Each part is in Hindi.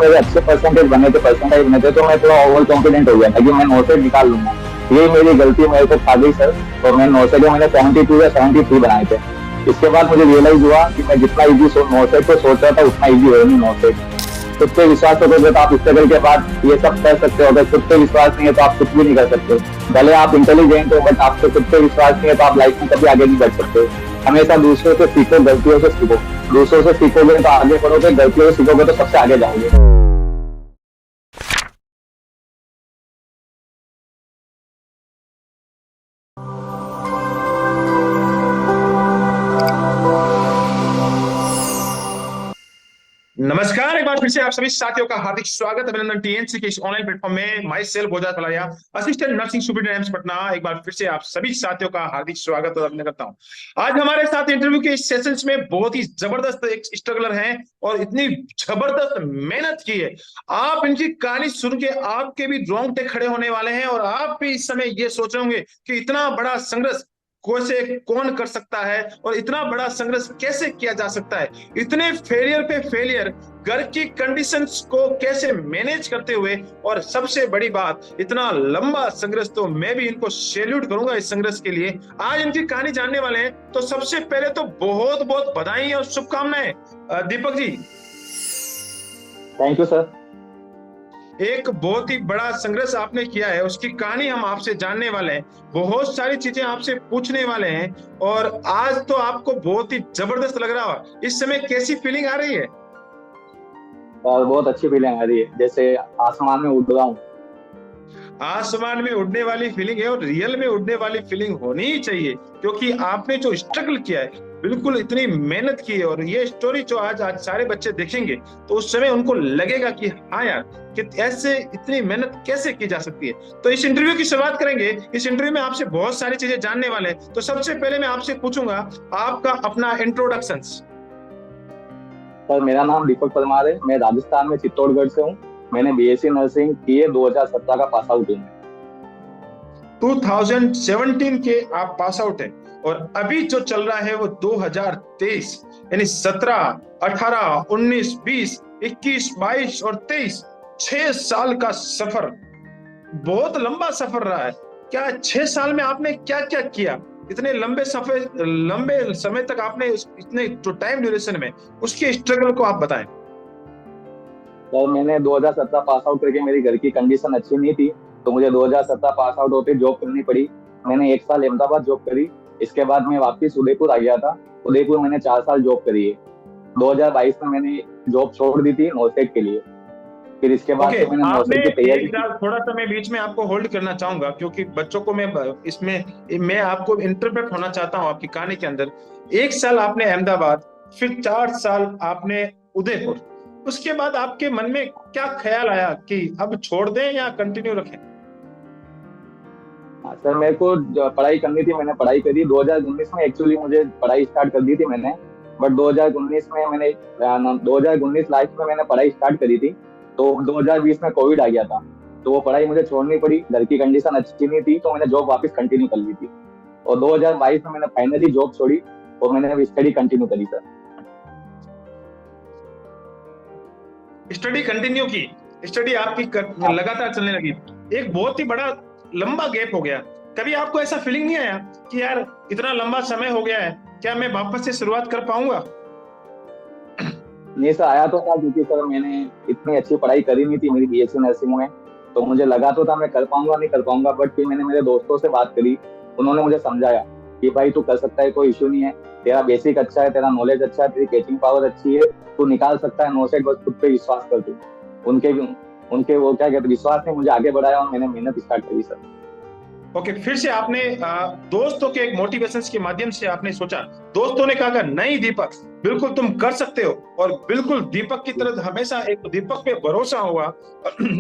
मेरे अच्छे परसेंटेज बने थे तो मैं थोड़ा ओवर कॉन्फिडेंट हो गया था कि मैं 9 निकाल लूंगा। ये मेरी गलती मेरे को खा गई सर। और मैं 9 को मैंने 72 या 73 बनाए थे। इसके बाद मुझे रियलाइज हुआ कि मैं जितना इजी 9 को सोच रहा था उतना इजी है नहीं 9 खुद पे विश्वास रखोगे तो आप स्ट्रगल के बाद ये सब कर सकते हो। अगर खुद पे विश्वास नहीं है तो आप कुछ भी नहीं कर सकते। भले आप इंटेलिजेंट हो बट आपको खुद पे विश्वास नहीं है तो आप लाइफ में कभी आगे नहीं बढ़ सकते। हमेशा दूसरों से सीखो, गलतियों से सीखो। दूसरों से सीखोगे तो आगे बढ़ोगे, गलतियों से सीखोगे तो सबसे आगे जाओगे। नमस्कार, एक बार फिर से आप सभी साथियों का हार्दिक स्वागत अभिनंदन टीएनसी के इस ऑनलाइन प्लेटफॉर्म में। माई सेल्फ गोजा तलैया, असिस्टेंट नर्सिंग सुपरिटेंडेंट पटना, एक बार फिर से आप सभी साथियों का हार्दिक स्वागत और अभिनंदन करता हूं। आज हमारे साथ इंटरव्यू के इस सेशंस में बहुत ही जबरदस्त एक स्ट्रगलर हैं और इतनी जबरदस्त मेहनत की है। आप इनकी कहानी सुन के आपके भी रोंगटे खड़े होने वाले हैं और आप भी इस समय ये सोच रहे होंगे कि इतना बड़ा संघर्ष कैसे कौन कर सकता है और इतना बड़ा संघर्ष कैसे किया जा सकता है। इतने फेलियर पे फेलियर, घर की कंडीशंस को कैसे मैनेज करते हुए, और सबसे बड़ी बात इतना लंबा संघर्ष। तो मैं भी इनको सैल्यूट करूंगा इस संघर्ष के लिए। आज इनकी कहानी जानने वाले हैं तो सबसे पहले तो बहुत बहुत बधाई और शुभकामनाएं Deepak ji. Thank you sir. एक बहुत ही बड़ा संघर्ष आपने किया है, उसकी कहानी हम आपसे जानने वाले हैं, बहुत सारी चीजें आपसे पूछने वाले हैं। और आज तो आपको बहुत ही जबरदस्त लग रहा होगा। इस समय कैसी फीलिंग आ रही है? और बहुत अच्छी फीलिंग आ रही है, जैसे आसमान में उड़ रहा हूँ। आसमान में उड़ने वाली फीलिंग है और रियल में उड़ने वाली फीलिंग होनी ही चाहिए, क्योंकि आपने जो स्ट्रगल किया है, बिल्कुल इतनी मेहनत की है। और ये स्टोरी जो आज आज सारे बच्चे देखेंगे तो उस समय उनको लगेगा कि हाँ यार, कि ऐसे इतनी मेहनत कैसे की जा सकती है। तो इस इंटरव्यू की शुरुआत करेंगे। इस इंटरव्यू में आपसे बहुत सारी चीजें जानने वाले हैं। तो सबसे पहले मैं आपसे पूछूंगा आपका अपना इंट्रोडक्शन। सर मेरा नाम दीपक परमार है, मैं राजस्थान में चित्तौड़गढ़ से हूँ। मैंने बीएससी नर्सिंग की है, 2017 का पास आउट हूँ। 2017 के आप पास आउट हैं और अभी जो चल रहा है वो 2023, यानी 17, 18, 19, 20, 21, 22 और 23, 6 साल का सफर। बहुत लंबा सफर रहा है। क्या 6 साल में आपने क्या क्या किया? इतने लंबे समय तक आपने इतने जो टाइम ड्यूरेशन में उसके स्ट्रगल को आप बताएं। सर मैंने 2017 पास आउट करके मेरी घर की कंडीशन अच्छी नहीं थी, तो मुझे 2017 पास आउट होते जॉब करनी पड़ी। मैंने 1 साल अहमदाबाद जॉब करी। इसके बाद मैं वापस उदयपुर आ गया था। उदयपुर मैंने 4 साल जॉब करी है। 2022 में मैंने जॉब छोड़ दी थी नोसेट के लिए। फिर इसके बाद से मैंने आपने नोसेट की तैयारी एक की। थोड़ा सा मैं बीच में आपको होल्ड करना चाहूंगा, क्योंकि बच्चों को इसमें मैं आपको इंटरप्रेट होना चाहता हूँ आपकी कहानी के अंदर। 1 साल आपने अहमदाबाद, फिर 4 साल आपने उदयपुर। उसके बाद आपके मन में क्या ख्याल आया कि अब छोड़ दें या कंटिन्यू रखें? हाँ सर, मेरे को पढ़ाई करनी थी, मैंने पढ़ाई करी 2019 में। एक्चुअली मुझे पढ़ाई स्टार्ट कर दी थी मैंने, बट 2019 में मैंने 2019 लास्ट में मैंने पढ़ाई स्टार्ट करी थी। तो 2020 में कोविड आ गया था, तो वो पढ़ाई मुझे छोड़नी पड़ी। घर की कंडीशन अच्छी नहीं थी तो मैंने जॉब वापस कंटिन्यू कर ली थी। और 2022 में मैंने फाइनली जॉब छोड़ी और मैंने अभी स्टडी कंटिन्यू करी सर। स्टडी कंटिन्यू की, स्टडी आपकी लगातार चलने लगी। एक बहुत ही बड़ा लंबा गैप हो गया। कभी आपको ऐसा फीलिंग नहीं आया कि यार इतना लंबा समय हो गया है, क्या मैं वापस से शुरुआत कर पाऊंगा? नहीं सर, आया तो था, क्योंकि सर मैंने इतनी अच्छी पढ़ाई करी नहीं थी मेरी बीएससी नर्सिंग में। तो मुझे लगा तो था मैं कर पाऊंगा नहीं कर पाऊंगा, बट फिर मैंने मेरे दोस्तों से बात करी। उन्होंने मुझे समझाया कि भाई तू कर सकता है, कोई इश्यू नहीं है। तेरा बेसिक अच्छा है, तेरा नॉलेज अच्छा है, तेरी कैचिंग पावर अच्छी है, तू निकाल सकता है 9 सेट, बस खुद पे विश्वास कर तू। उनके उनके वो क्या कहते विश्वास ने मुझे आगे बढ़ाया और मैंने मेहनत स्टार्ट करी सर। ओके, फिर से आपने दोस्तों के एक मोटिवेशन के माध्यम से आपने सोचा, दोस्तों ने कहा नहीं दीपक, बिल्कुल तुम कर सकते हो। और बिल्कुल दीपक की तरह हमेशा एक दीपक पे भरोसा हुआ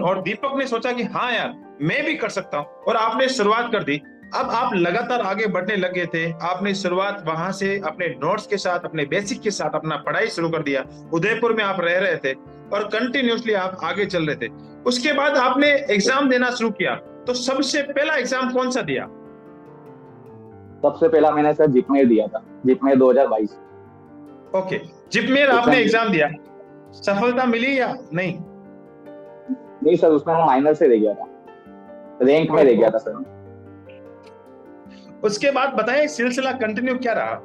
और दीपक ने सोचा कि हाँ यार मैं भी कर सकता हूँ, और आपने शुरुआत कर दी। अब आप लगातार आगे बढ़ने लगे थे। आपने शुरुआत वहां से अपने नोट्स के साथ, अपने बेसिक के साथ अपना पढ़ाई शुरू कर दिया। उदयपुर में आप रह रहे थे और कंटिन्यूसली आप आगे चल रहे थे। उसके बाद आपने एग्जाम देना शुरू किया। तो सबसे पहला एग्जाम कौन सा दिया? सबसे पहला मैंने सर जिपमेर दिया था, जिपमेर 2022। ओके, जिपमेर आपने एग्जाम दिया, सफलता मिली या नहीं? नहीं सर, उसमें मैं माइनर से रह गया था, रैंक में रह गया था सर। उसके बाद बताएं सिलसिला कंटिन्यू क्या रहा?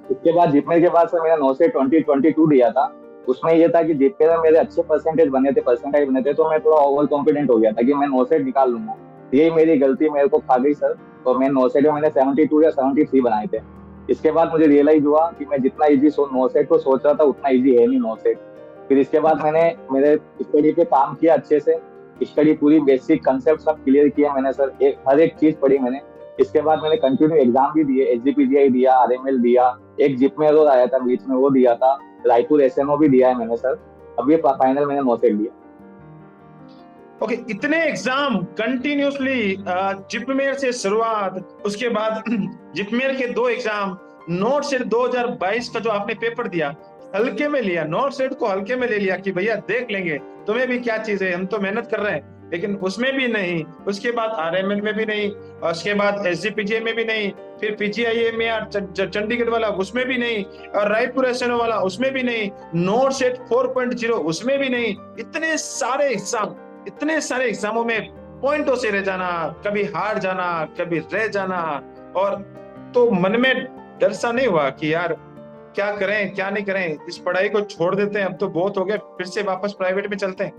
उसके बाद जितने के बाद सर मेरा 9 से 2022 दिया था, उसमें ये था कि जितने में मेरे अच्छे परसेंटेज बने थे, तो मैं थोड़ा ओवर कॉन्फिडेंट हो गया था कि मैं 9 से निकाल लूंगा। यही मेरी गलती मेरे को खा गई सर। और मैं 9 से में मैंने 72 या 73 बनाए थे। इसके बाद मुझे रियलाइज हुआ कि मैं जितना इजी 9 सेट को सोच रहा था, उतना इजी है नहीं 9 सेट। फिर इसके बाद मैंने मेरे स्टडी पे काम किया अच्छे से। स्टडी पूरी बेसिक कंसेप्ट सब क्लियर किया मैंने सर, हर एक चीज पढ़ी मैंने। इसके बाद मैंने कंटिन्यू एग्जाम भी दिए, एचजीपीजीआई दिया, आरएमएल दिया, एक जिपमेर और आया था बीच में, वो दिया था। रायपुर एसएमओ भी दिया है मैंने सर। अभी फाइनल मैंने 9 सेट दिया। ओके, इतने एग्जाम कंटिन्यूसली, जिपमेर से शुरुआत, उसके बाद जिपमेर के 2 एग्जाम, नोट सेट 2022 का जो आपने पेपर दिया हल्के में लिया, नोट सेट को हल्के में ले लिया कि भैया देख लेंगे तुम्हें भी क्या चीज है, हम तो मेहनत कर रहे हैं, लेकिन उसमें भी नहीं। उसके बाद आरएमएल में भी नहीं, उसके बाद एसजीपीजीए में भी नहीं, फिर पीजीआईए में चंडीगढ़ वाला उसमें भी नहीं, और रायपुर एसएनओ वाला उसमें भी नहीं, नोट सेट 4.0 उसमें भी नहीं। इतने सारे एग्जामों में पॉइंटों से रह जाना, कभी हार जाना, कभी रह जाना, और तो मन में डर सा नहीं हुआ कि यार क्या करें क्या नहीं करें, इस पढ़ाई को छोड़ देते हैं, अब तो बहुत हो गया, फिर से वापस प्राइवेट में चलते हैं?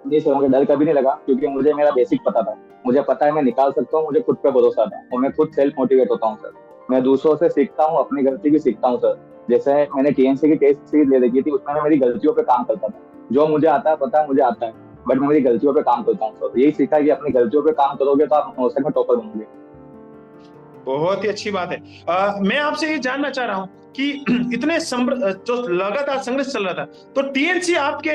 नहीं सर, मुझे डर कभी नहीं लगा, क्योंकि मुझे मेरा बेसिक पता था। मुझे पता है मैं निकाल सकता हूँ, मुझे खुद पे भरोसा था, और मैं खुद सेल्फ मोटिवेट होता हूँ सर। मैं दूसरों से सीखता हूँ, अपनी गलती भी सीखता हूँ सर। जैसे मैंने टीएनसी की टेस्ट सीरीज ले रखी थी, उसमें मैं मेरी गलतियों पे काम करता था। जो मुझे आता है पता है, मुझे आता है, बट मैं मेरी गलतियों पे काम करता हूँ सर। यही सीखा कि अपनी गलतियों पे काम करोगे तो आप 9 में टॉपर बनोगे। बहुत ही अच्छी बात है। मैं आपसे ये जानना चाह रहा हूँ कि इतने जो लगातार संघर्ष चल रहा था, तो टीएनसी आपके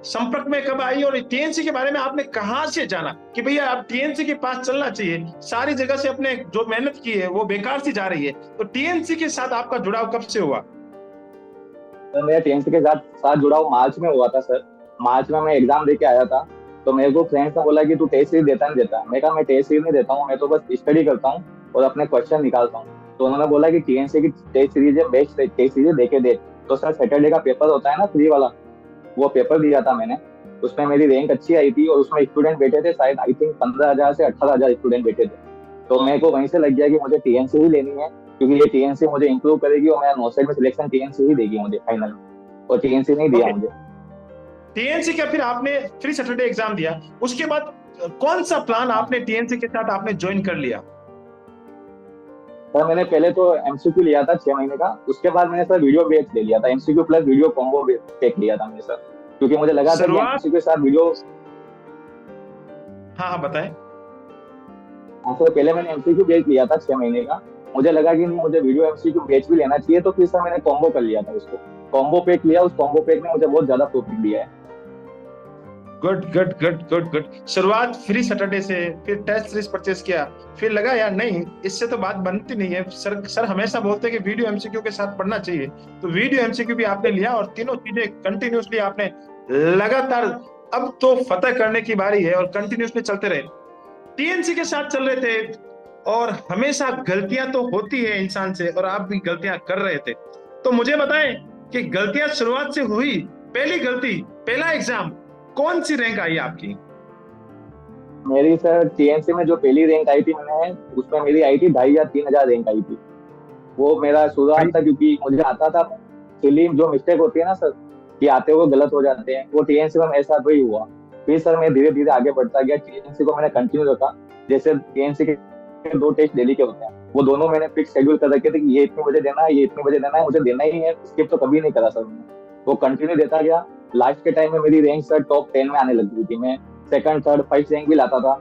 संपर्क में कब आई, और टीएनसी के बारे में आपने कहाँ से जाना कि भैया आप टीएनसी के पास चलना चाहिए, सारी जगह से अपने जो मेहनत की है वो बेकार सी जा रही है, तो टीएनसी के साथ आपका जुड़ाव कब से हुआ? तो मेरा टीएनसी के साथ जुड़ाव मार्च में हुआ था सर। मार्च में मैं एग्जाम देके आया था, तो मेरे को फ्रेंड्स ने बोला कि तू टेस्ट सीरीज देता नहीं देता। मैं कहा मैं टेस्ट सीरीज नहीं देता हूँ, मैं तो बस स्टडी करता हूँ और अपने क्वेश्चन निकालता हूँ। तो उन्होंने बोला कि टीएनसी की टेस्ट सीरीज है, बेस्ट टेस्ट सीरीज देके दे। तो सर सैटरडे का पेपर होता है ना, फ्री वाला, वो पेपर दिया था मैंने। उसमें मेरी रैंक अच्छी आई थी, और उसमें स्टूडेंट बैठे थे शायद, आई थिंक 15,000 से 18,000 स्टूडेंट बैठे थे। तो मेरे को वहीं से लग गया कि मुझे टीएनसी ही लेनी है, क्योंकि ये टीएनसी मुझे इंप्रूव करेगी, और मेरा 9 में सिलेक्शन टीएनसी ही देगी मुझे फाइनल। और टीएनसी नहीं दिया मुझे। टीएनसी का फिर आपने फ्री सैटरडे एग्जाम दिया, उसके बाद कौन सा प्लान आपने टीएनसी के साथ आपने ज्वाइन कर लिया? सर मैंने पहले तो एमसीक्यू लिया था 6 महीने का। उसके बाद मैंने सर वीडियो बेच ले लिया था, MCQ plus video combo pack लिया था मैंने सर, क्योंकि मुझे लगा था कि एमसीक्यू के साथ वीडियो। हाँ बताएं। सर पहले मैंने एमसीक्यू बेच लिया था 6 महीने का। मुझे लगा कि नहीं, मुझे वीडियो एमसीक्यू बेच भी लेना चाहिए, तो फिर सर मैंने कॉम्बो कर लिया था उसको, कॉम्बो पैक लिया। उस कॉम्बो पैक ने मुझे बहुत ज्यादा प्रॉफिट दिया है। Good good good good good. शुरुआत फ्री सैटरडे से, फिर टेस्ट सीरीज परचेस किया, फिर लगा यार नहीं इससे तो बात बनती नहीं है, सर हमेशा बोलते हैं कि वीडियो एमसीक्यू के साथ पढ़ना चाहिए, तो वीडियो एमसीक्यू भी आपने लिया, और तीनों चीजें कंटिन्यूसली आपने लगातार, अब तो फतह करने की बारी है, और कंटिन्यूसली चलते रहे। टीएनसी के साथ चल रहे थे, और हमेशा गलतियां तो होती है इंसान से, और आप भी गलतियां कर रहे थे, तो मुझे बताएं कि गलतियां शुरुआत से हुई, पहली गलती, पहला एग्जाम, कौन सी रैंक आई आपकी? मेरी सर टीएनसी में जो पहली रैंक आई थी मैंने, उसमें मेरी आई थी 2,500 या 3,000 रैंक आई थी। वो मेरा शुरुआत था, क्योंकि मुझे आता था। फिल्म जो मिस्टेक होती है ना सर, कि आते हुए गलत हो जाते हैं, वो टीएनसी में मेरे साथ वही हुआ। फिर सर मैं धीरे धीरे आगे बढ़ता गया, टीएनसी को मैंने कंटिन्यू रखा। जैसे टीएनसी के 2 टेस्ट डेली के होते हैं, वो दोनों मैंने फिक्स शेड्यूल कर रखे थे कि ये इतने बजे देना है, ये इतने बजे देना है, मुझे देना ही है। स्किप तो कभी नहीं करा सर मैंने, वो कंटिन्यू देता गया। लास्ट के टाइम में मेरी रैंक सर टॉप 10 में आने लग गई थी, मैं सेकंड थर्ड फर्स्ट रैंक भी लाता था,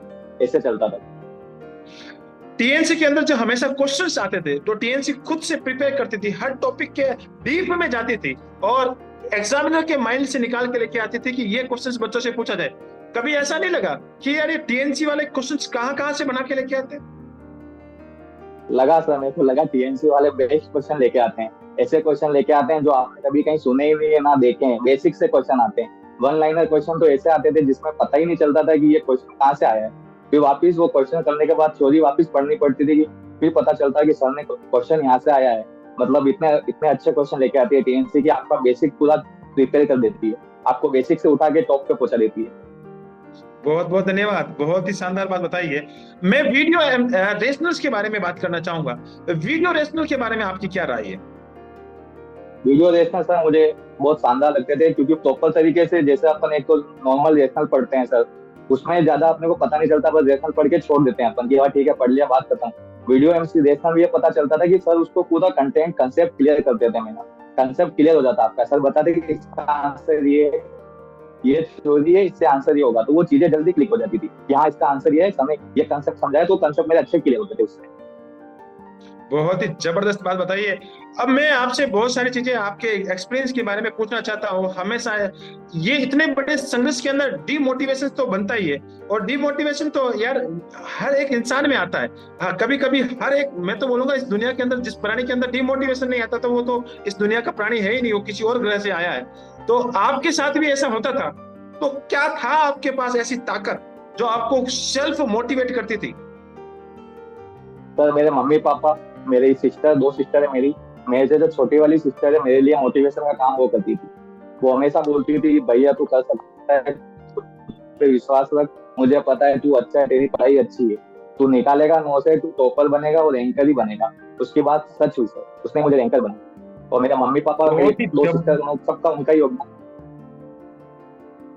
ऐसे चलता था। टीएनसी के अंदर जो हमेशा क्वेश्चंस आते थे, तो टीएनसी खुद से प्रिपेयर करती थी, हर टॉपिक के डीप में जाती थी, और एग्जामिनर के माइंड से निकाल के लेके आती थी कि ये क्वेश्चंस बच्चों से पूछा जाए। कभी ऐसा नहीं लगा कि यार ये टीएनसी वाले क्वेश्चंस कहां से बना के लेके आते? लगा सर, मेरे को लगा टीएनसी वाले बेस्ट क्वेश्चन लेके आते हैं। ऐसे क्वेश्चन लेके आते हैं जो आपने कभी कहीं सुने ही नहीं है, ना देखे हैं। बेसिक से क्वेश्चन आते हैं, 1 लाइनर क्वेश्चन तो ऐसे आते थे जिसमें पता ही नहीं चलता था कि ये क्वेश्चन कहाँ से आया है। फिर वापिस वो क्वेश्चन करने के बाद थ्योरी वापिस पढ़नी पड़ती थी, फिर पता चलता है कि सर ने क्वेश्चन यहाँ से आया है। मतलब इतने इतने अच्छे क्वेश्चन लेके आती है टीएनसी की, आपका बेसिक पूरा प्रिपेयर कर देती है। आपको बेसिक से उठा के टॉप पे पहुंचा देती है। बहुत बहुत धन्यवाद, बहुत ही शानदार बात बताई है। मैं वीडियो रेशनल्स के बारे में बात करना चाहूंगा। वीडियो रेशनल के बारे में आपकी क्या राय है? वीडियो रेशनल सर मुझे बहुत शानदार लगते थे, क्योंकि प्रॉपर तरीके से जैसे अपन एक तो नॉर्मल रेशनल पढ़ते हैं सर, उसमें ज्यादा अपने को पता नहीं चलता, बस रेशनल पढ़ के छोड़ देते हैं अपन कि हाँ ठीक है पढ़ लिया बात खत्म। वीडियो एमसी रेशनल में ये पता चलता था कि सर उसको पूरा कंटेंट कंसेप्ट क्लियर कर देते हैं, मेरा कंसेप्ट क्लियर हो जाता आपका। सर बताते कि इसका आंसर ये थ्योरी है, इससे आंसर ये होगा, तो वो चीजें जल्दी क्लिक हो जाती थी कि हाँ इसका आंसर ये है, समय ये कंसेप्ट समझाए, तो कंसेप्ट मेरे अच्छे क्लियर होते थे उससे। बहुत ही जबरदस्त बात बताइए। अब मैं आपसे बहुत सारी चीजें आपके एक्सपीरियंस के बारे में पूछना चाहता हूँ। हमेशा ये इतने बड़े संघर्ष के अंदर डीमोटिवेशन तो बनता ही है, और डीमोटिवेशन तो यार हर एक इंसान में आता है। हाँ, कभी कभी हर एक, मैं तो बोलूंगा इस दुनिया के अंदर जिस प्राणी के अंदर डीमोटिवेशन नहीं आता तो वो तो इस दुनिया का प्राणी है ही नहीं, वो किसी और ग्रह से आया है। तो आपके साथ भी ऐसा होता था? तो क्या था आपके पास ऐसी ताकत जो आपको सेल्फ मोटिवेट करती थी? सर मेरे मम्मी पापा, मेरी सिस्टर, 2 सिस्टर है मेरी, मेरे से जो छोटी वाली सिस्टर है मेरे लिए मोटिवेशन का काम वो करती थी। वो हमेशा बोलती थी भैया तू कर सकता है, पे विश्वास रख, मुझे पता है तू अच्छा है, तेरी पढ़ाई अच्छी है, तू निकालेगा 9 से, तू टॉपर बनेगा और रैंकर ही बनेगा। उसकी बात सच हुई सर, उसने मुझे रैंकर बनाया। और मेरे मम्मी पापा और मेरी बहुत ही 2 सिस्टर, सबका उनका ही योगदान।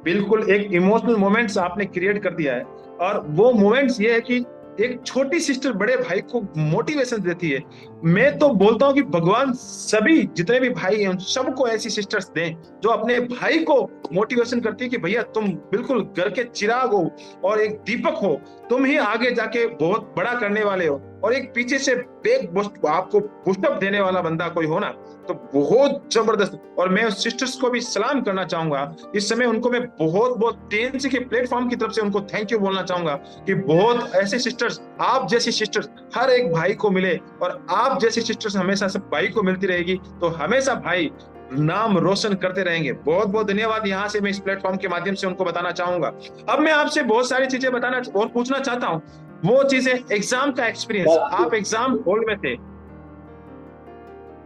बिल्कुल एक इमोशनल मोमेंट्स आपने क्रिएट कर दिया है, और वो मोमेंट्स ये है कि एक छोटी सिस्टर बड़े भाई को मोटिवेशन देती है। मैं तो बोलता हूँ कि भगवान सभी जितने भी भाई हैं उन सबको ऐसी सिस्टर्स दें जो अपने भाई को मोटिवेशन करती है कि भैया तुम बिल्कुल घर के चिराग हो और एक दीपक हो, तुम ही आगे जाके बहुत बड़ा करने वाले हो। और एक पीछे से बैक बूस्ट आपको पुशअप देने वाला बंदा कोई हो ना, तो बहुत जबरदस्त। और मैं उस सिस्टर्स को भी सलाम करना चाहूंगा इस समय, उनको मैं बहुत बहुत टीएनसी के प्लेटफॉर्म की तरफ से उनको थैंक यू बोलना चाहूंगा कि बहुत ऐसे सिस्टर्स, आप जैसी सिस्टर्स हर एक भाई को मिले, और आप जैसी सिस्टर्स हमेशा सब भाई को मिलती रहेगी, तो हमेशा भाई नाम रोशन करते रहेंगे। बहुत बहुत धन्यवाद, यहाँ से मैं इस प्लेटफॉर्म के माध्यम से उनको बताना चाहूंगा। अब मैं आपसे बहुत सारी चीजें बताना और पूछना चाहता हूँ, वो चीजें एग्जाम का एक्सपीरियंस। आप एग्जाम हॉल में थे।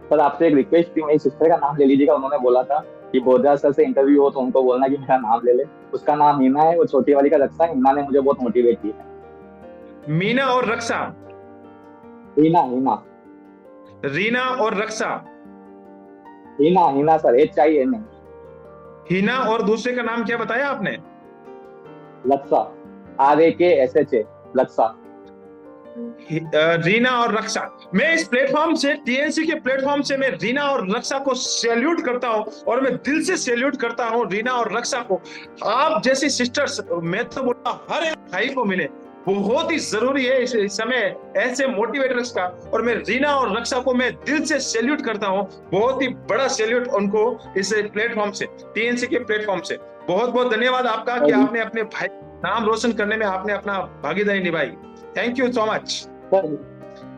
सर आपसे एक रिक्वेस्ट थी, मेरी सिस्टर का नाम ले लीजिएगा। उन्होंने बोला था कि बोधराज सर से इंटरव्यू हो तो उनको बोलना कि मेरा नाम ले ले। उसका नाम हीना है, वो छोटी वाली का रक्षा है। हीना ने मुझे बहुत मोटिवेट किया। मीना और रक्षा? हीना हीना रीना और रक्षा? हीना हीना सर, HINA। हिना, और दूसरे का नाम क्या बताया आपने? लक्सा, RAKSHA, लक्सा। रीना और रक्षा। मैं इस प्लेटफॉर्म से, टीएनसी के प्लेटफॉर्म से, मैं रीना और रक्षा को सैल्यूट करता हूं, और मैं दिल से सैल्यूट करता हूं रीना और रक्षा को। आप जैसी सिस्टर्स, मैं तो बोलता हर एक भाई को मिले, बहुत ही जरूरी है इस समय ऐसे मोटिवेटर्स का। और मैं रीना और रक्षा को मैं दिल से सैल्यूट करता हूं, बहुत ही बड़ा सैल्यूट उनको इस प्लेटफॉर्म से, टीएनसी के प्लेटफॉर्म से। बहुत बहुत धन्यवाद आपका कि आपने अपने भाई नाम रोशन करने में आपने अपना भागीदारी निभाई। Thank you so much. Sir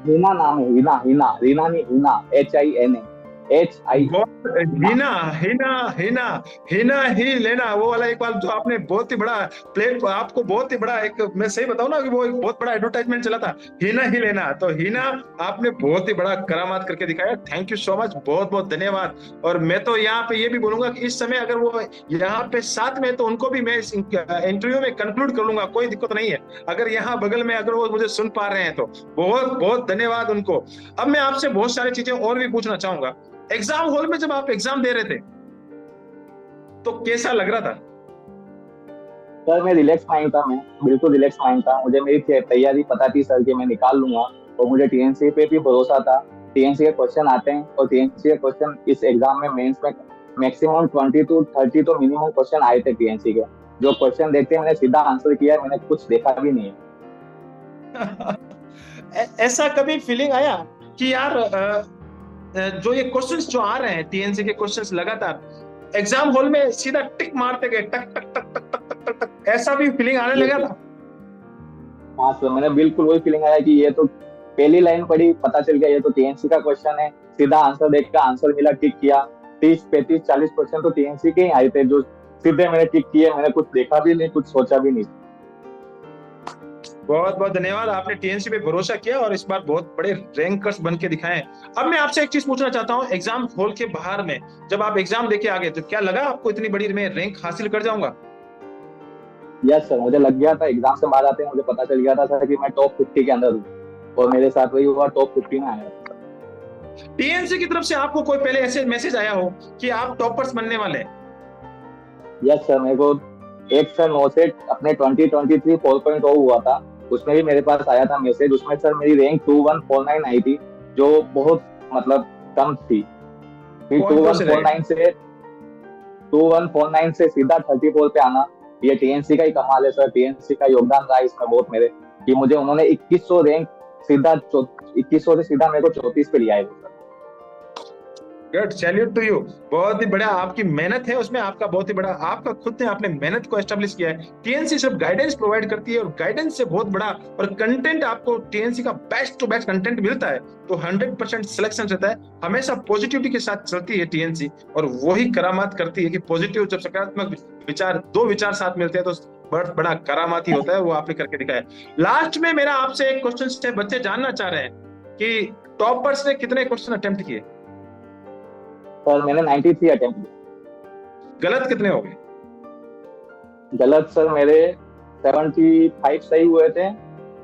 Heena नाम है, हीना हीना, रीना नहीं, हीना, HINA, हिना हिना हिना हिना ही लेना, वो वाला एक बार जो आपने बहुत ही बड़ा प्लेट, आपको बहुत ही बड़ा एक, मैं सही बताऊं ना कि वो एक बहुत बड़ा एडवर्टाइजमेंट चला था, हिना ही लेना। तो हिना, आपने बहुत ही बड़ा करामात करके दिखाया। थैंक यू सो मच, बहुत बहुत धन्यवाद। और मैं तो यहाँ पे ये भी बोलूंगा कि इस समय अगर वो यहाँ पे साथ में, तो उनको भी मैं इस इंटरव्यू में कंक्लूड कर लूंगा, कोई दिक्कत नहीं है। अगर यहाँ बगल में अगर वो मुझे सुन पा रहे हैं तो बहुत बहुत धन्यवाद उनको। अब मैं आपसे बहुत सारी चीजें और भी पूछना चाहूंगा। एग्जाम हॉल में जब आप एग्जाम दे रहे थे तो कैसा लग रहा था? सर मैं रिलैक्स माइंड था, मैं बिल्कुल रिलैक्स माइंड था। मुझे मेरी तैयारी पता थी सर कि मैं निकाल लूंगा, और मुझे टीएनसी पे भी भरोसा था। टीएनसी के क्वेश्चन आते हैं, और टीएनसी के क्वेश्चन इस एग्जाम में मेंस में मैक्सिमम 20 to 30 तो मिनिमम क्वेश्चन आए थे टीएनसी के। जो क्वेश्चन देखते हैं मैंने सीधा आंसर किया, मैंने कुछ देखा भी नहीं है। ऐसा कभी फीलिंग आया कि यार जो ये क्वेश्चंस जो आ रहे हैं, टीएनसी के क्वेश्चंस लगातार एग्जाम हॉल में सीधा टिक मारते गए, टक टक टक टक टक टक टक टक, ऐसा भी फीलिंग आने लगा था? हाँ सर, मैंने बिल्कुल वही फीलिंग आया कि ये तो पहली लाइन पढ़ी, पता चल गया ये तो टीएनसी का क्वेश्चन है। सीधा आंसर देख कर आंसर मिला, टिक किया। 30, 35, 40 क्वेश्चन तो टीएनसी के ही आए थे, जो सीधे मैंने टिक किए। मैंने कुछ देखा भी नहीं, कुछ सोचा भी नहीं। बहुत बहुत धन्यवाद, आपने टीएनसी पे भरोसा किया और इस बार बहुत बड़े रैंकर्स बन के दिखाए। अब मैं आपसे एक चीज पूछना चाहता हूँ, एग्जाम हॉल के बाहर में जब आप एग्जाम देके आ गए तो क्या लगा आपको इतनी बड़ी मैं रैंक हासिल कर जाऊंगा? यस सर, मुझे लग गया था एग्जाम से बाहर आते हैं, मुझे पता चल गया था सर कि मैं टॉप 50 के अंदर हूँ, और मेरे साथ वही हुआ, टॉप 50 में आया। टीएनसी की तरफ से आपको कोई पहले ऐसे मैसेज आया हो कि आप टॉपर्स बनने वाले हैं? यस सर, मेरे को एक सर नोसेट अपने 2023 4.0 हुआ था, उसमें भी मेरे पास आया था मैसेज। उसमें सर मेरी रैंक 2149 आई थी, जो बहुत मतलब कम थी। फिर कौन कौन से रहे? 2149 से सीधा 34 पे आना, ये टीएनसी का ही कमाल है सर। टीएनसी का योगदान रहा इसमें बहुत मेरे, कि मुझे उन्होंने 2100 रैंक सीधा 2100 से सीधा मेरे को 34 पे लिया है sir. Good, salute to you. बहुत ही बड़ा आपकी मेहनत है उसमें, आपका बहुत ही बड़ा, आपका खुद ने आपने मेहनत को एस्टेब्लिश किया है। टीएनसी सिर्फ गाइडेंस प्रोवाइड करती है और गाइडेंस से बहुत बड़ा और कंटेंट आपको टीएनसी का बेस्ट टू बेस्ट कंटेंट मिलता है तो 100% सिलेक्शन रहता है। हमेशा पॉजिटिविटी के साथ चलती है टीएनसी, और वही करामात करती है कि पॉजिटिव जब सकारात्मक विचार, दो विचार साथ मिलते हैं तो बहुत बड़ा करामात ही होता है, वो आपने करके दिखाया। लास्ट में मेरा आपसे एक क्वेश्चन है, बच्चे जानना चाह रहे हैं कि टॉपर्स ने कितने क्वेश्चन अटेम्प्ट किए? सर मैंने 93 अटेम्प्ट किए। गलत कितने हो गए? गलत सर मेरे 75 सही हुए थे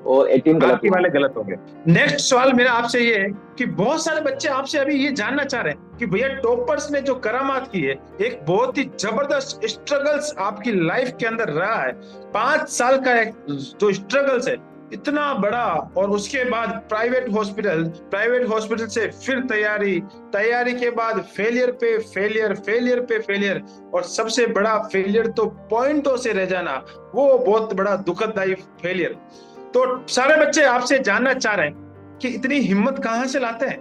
और 18 गलत बाकी वाले गलत हो गए। नेक्स्ट सवाल मेरा आपसे ये है कि बहुत सारे बच्चे आपसे अभी ये जानना चाह रहे हैं कि भैया टॉपर्स ने जो करामात की है, एक बहुत ही जबरदस्त स्ट्रगल्स आपकी लाइफ के अंदर रहा है, 5 साल का एक जो स्ट्रगल्स है इतना बड़ा, और उसके बाद प्राइवेट हॉस्पिटल से फिर तैयारी के बाद फेलियर पे फेलियर, और सबसे बड़ा फेलियर तो पॉइंटों से रह जाना, वो बहुत बड़ा दुखददायी फेलियर। तो सारे बच्चे आपसे जानना चाह रहे हैं कि इतनी हिम्मत कहां से लाते हैं?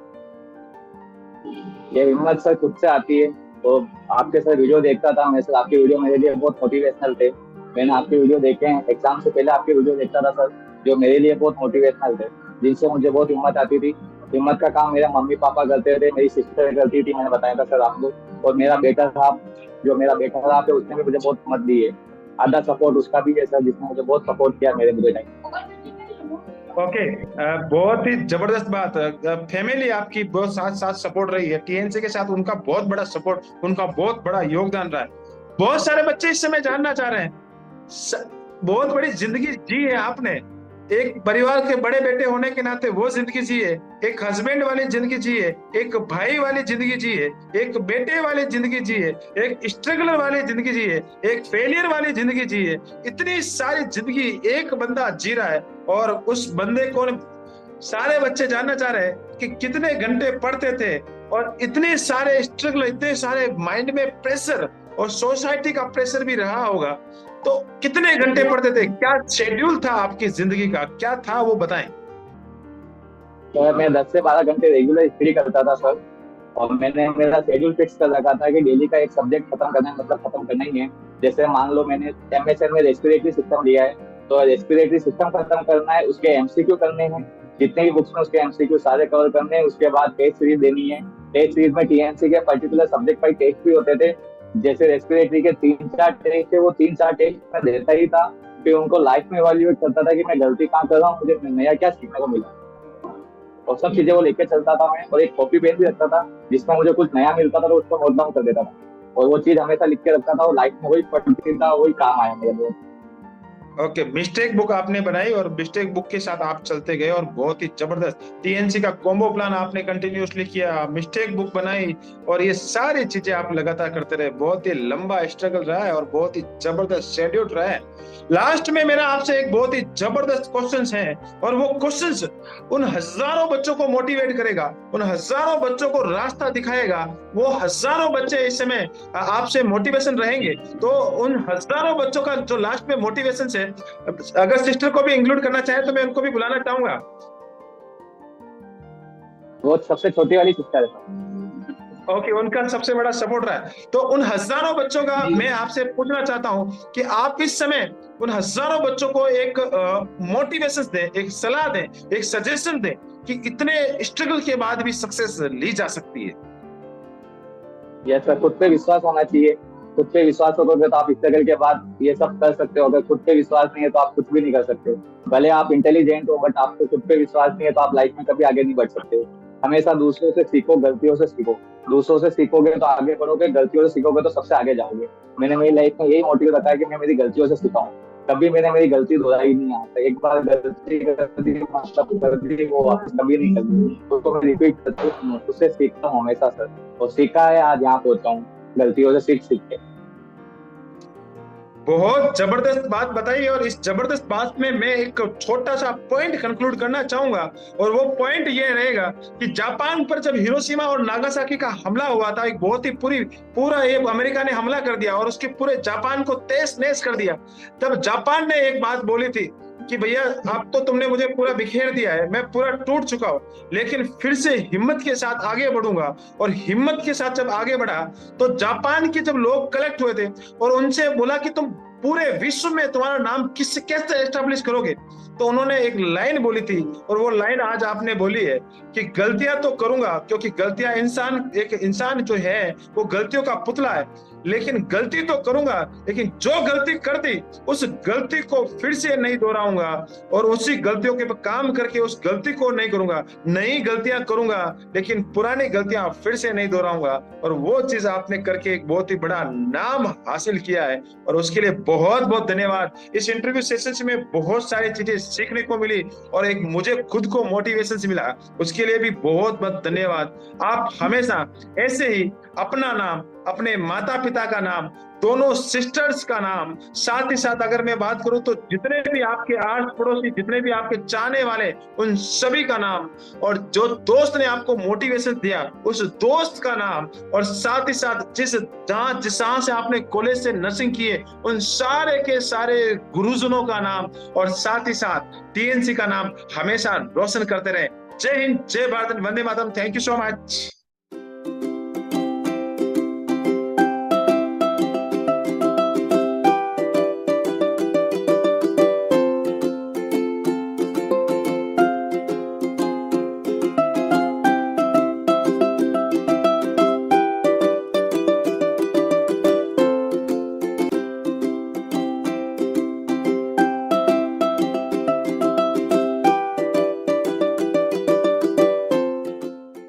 ये हिम्मत सर खुद से आती है। तो आपके सर वीडियो देखता था मैं सर, आपके वीडियो मेरे लिए बहुत मोटिवेशनल थे। मैंने आपके वीडियो देखे हैं, एग्जाम से पहले आपके वीडियो देखता था सर, जो मेरे लिए बहुत मोटिवेशनल थे, जिनसे मुझे बहुत हिम्मत आती थी। हिम्मत का काम मेरे मम्मी पापा करते थे, मेरी सिस्टर करती थी, मैंने बताया था सर आपको, और मेरा बेटा था, जो मेरा बेटा था उसने भी मुझे बहुत हिम्मत दी है। आधा सपोर्ट उसका भी है सर, जिसने मुझे बहुत सपोर्ट किया मेरे बुरे टाइम। ओके, बहुत ही जबरदस्त बात। फैमिली आपकी बहुत साथ सपोर्ट रही है, टीएनसी के साथ उनका बहुत बड़ा सपोर्ट, उनका बहुत बड़ा योगदान रहा है। बहुत सारे बच्चे इस समय जानना चाह रहे हैं, बहुत बड़ी जिंदगी जी है आपने, एक परिवार के बड़े बेटे होने के नाते वो जिंदगी जी है, एक हस्बैंड वाली जिंदगी जी है, एक भाई वाली जिंदगी जी है, एक बेटे वाली जिंदगी जी है, एक स्ट्रगलर वाली जिंदगी जी है, एक फेलियर वाली जिंदगी जी है। इतनी सारी जिंदगी एक बंदा जी रहा है, और उस बंदे को सारे बच्चे जानना चाह रहे हैं कि कितने घंटे पढ़ते थे, और इतने सारे स्ट्रगल, इतने सारे माइंड में प्रेशर और सोसाइटी का प्रेशर भी रहा होगा, तो कितने घंटे पढ़ते थे, क्या शेड्यूल था आपकी जिंदगी का, क्या था वो बताएं। तो मैं 10 से 12 घंटे रेगुलर स्टडी करता था सर, और मैंने मेरा शेड्यूल फिक्स कर रखा था कि डेली का एक सब्जेक्ट खत्म करना है, मतलब खत्म करना ही है। जैसे मान लो मैंने एमएसएन में रेस्पिरेटरी सिस्टम लिया है, तो रेस्पिरेटरी सिस्टम खत्म करना है, उसके एमसीक्यू करने हैं, जितने भी बुक्स में उसके एमसीक्यू सारे कवर करने हैं। उसके बाद टेस्ट सीरीज देनी है, टेस्ट सीरीज में टीएनसी के पर्टिकुलर सब्जेक्ट पर टेस्ट भी होते थे। जैसे रेस्पिरेटरी के 3-4 टेस्ट थे, वो 3-4 टेस्ट में देता ही था, फिर उनको लाइफ में इवैल्यूएट करता था कि मैं गलती कहाँ कर रहा हूँ, मुझे नया क्या सीखने को मिला, और सब चीजें वो लेके चलता था मैं। और एक कॉपी पेन भी रखता था, जिसमें मुझे कुछ नया मिलता था तो उसको नोट डाउन कर देता था, और वो चीज हमेशा लिख के रखता था, और लाइफ में वही पढ़ती था, वही काम आया मेरे लिए। ओके, मिस्टेक बुक आपने बनाई और मिस्टेक बुक के साथ आप चलते गए, और बहुत ही जबरदस्त टीएनसी का कॉम्बो प्लान आपने कंटिन्यूअसली किया, मिस्टेक बुक बनाई, और ये सारी चीजें आप लगातार करते रहे। बहुत ही लंबा स्ट्रगल रहा है और बहुत ही जबरदस्त शेड्यूल रहा है। लास्ट में मेरा आपसे एक बहुत ही जबरदस्त क्वेश्चन है, और वो क्वेश्चन उन हजारों बच्चों को मोटिवेट करेगा, उन हजारों बच्चों को रास्ता दिखाएगा। वो हजारों बच्चे इस समय आपसे मोटिवेशन रहेंगे, तो उन हजारों बच्चों का जो लास्ट में मोटिवेशन है, अगर सिस्टर को भी इंक्लूड करना चाहे तो मैं उनको भी बुलाना चाहूंगा। वो सबसे छोटी वाली सिस्टर है। ओके, उनका सबसे बड़ा सपोर्ट रहा है। तो उन हजारों बच्चों का मैं आपसे पूछना चाहता हूं कि आप इस समय उन हजारों बच्चों को एक मोटिवेशन दें, एक सलाह दें, एक सजेशन दें कि इतने स्ट्रगल के बाद भी सक्सेस ली जा सकती है। यस सर, खुद पे विश्वास होना चाहिए, खुद पे विश्वास होगा तो आप स्ट्रगल के बाद ये सब कर सकते हो। अगर खुद पे विश्वास नहीं है तो आप कुछ भी नहीं कर सकते। भले आप इंटेलिजेंट हो, बट आपको खुद पे विश्वास नहीं है तो आप लाइफ में कभी आगे नहीं बढ़ सकते। हमेशा दूसरों से सीखो, गलतियों से सीखो। दूसरों से सीखोगे तो आगे बढ़ोगे, गलतियों से सीखोगे तो सबसे आगे जाओगे। मैंने मेरी लाइफ में यही मोटिव रखा है कि मैं मेरी गलतियों से सीखा हूँ। कभी मैंने मेरी गलती दोहराई नहीं है। तो एक बार गलती कर दी, मतलब कर दी, वो वापस कभी नहीं करती, उसको मैं रिपीट करता हूँ, उससे सीखता हूँ हमेशा सर। और सीखा है, आज यहाँ पहुंचा हूँ गलतियों से सीख के। बहुत जबरदस्त बात बताई, और इस जबरदस्त बात में मैं एक छोटा सा पॉइंट कंक्लूड करना चाहूंगा, और वो पॉइंट ये रहेगा कि जापान पर जब हिरोशिमा और नागासाकी का हमला हुआ था, एक बहुत ही पूरा ये अमेरिका ने हमला कर दिया और उसके पूरे जापान को तहस नहस कर दिया। तब जापान ने एक बात बोली थी कि भैया अब तो तुमने मुझे पूरा बिखेर दिया है, मैं पूरा टूट चुका हूं, लेकिन फिर से हिम्मत के साथ आगे बढ़ूंगा। और हिम्मत के साथ जब आगे बढ़ा तो जापान के जब लोग कलेक्ट हुए थे और उनसे बोला कि तुम पूरे विश्व में तुम्हारा नाम कैसे एस्टेब्लिश करोगे, तो उन्होंने एक लाइन बोली थी, और वो लाइन आज आपने बोली है कि गलतियां तो करूंगा, क्योंकि गलतियां एक इंसान जो है वो गलतियों का पुतला है, लेकिन गलती तो करूंगा, लेकिन जो गलती कर दी उस गलती को फिर से नहीं दोहराऊंगा, और उसी गलतियों के काम करके उस गलती को नहीं करूंगा। नई गलतियां करूंगा, लेकिन पुरानी गलतियां फिर से नहीं दोहराऊंगा। और वो चीज आपने करके एक बहुत ही बड़ा नाम हासिल किया है, और उसके लिए बहुत बहुत धन्यवाद। इस इंटरव्यू सेशन में बहुत सारी चीजें सीखने को मिली, और एक मुझे खुद को मोटिवेशन मिला, उसके लिए भी बहुत बहुत धन्यवाद। आप हमेशा ऐसे ही अपना नाम, अपने माता पिता का नाम, दोनों सिस्टर्स का नाम, साथ ही साथ अगर मैं बात करूं तो जितने भी आपके आस पड़ोसी, जितने भी आपके चाहने वाले, उन सभी का नाम, और जो दोस्त ने आपको मोटिवेशन दिया उस दोस्त का नाम, और साथ ही साथ जहां से आपने कॉलेज से नर्सिंग किए उन सारे के सारे गुरुजनों का नाम, और साथ ही साथ टीएनसी का नाम हमेशा रोशन करते रहे। जय हिंद, जय भारत, वंदे मातरम। Thank you so much.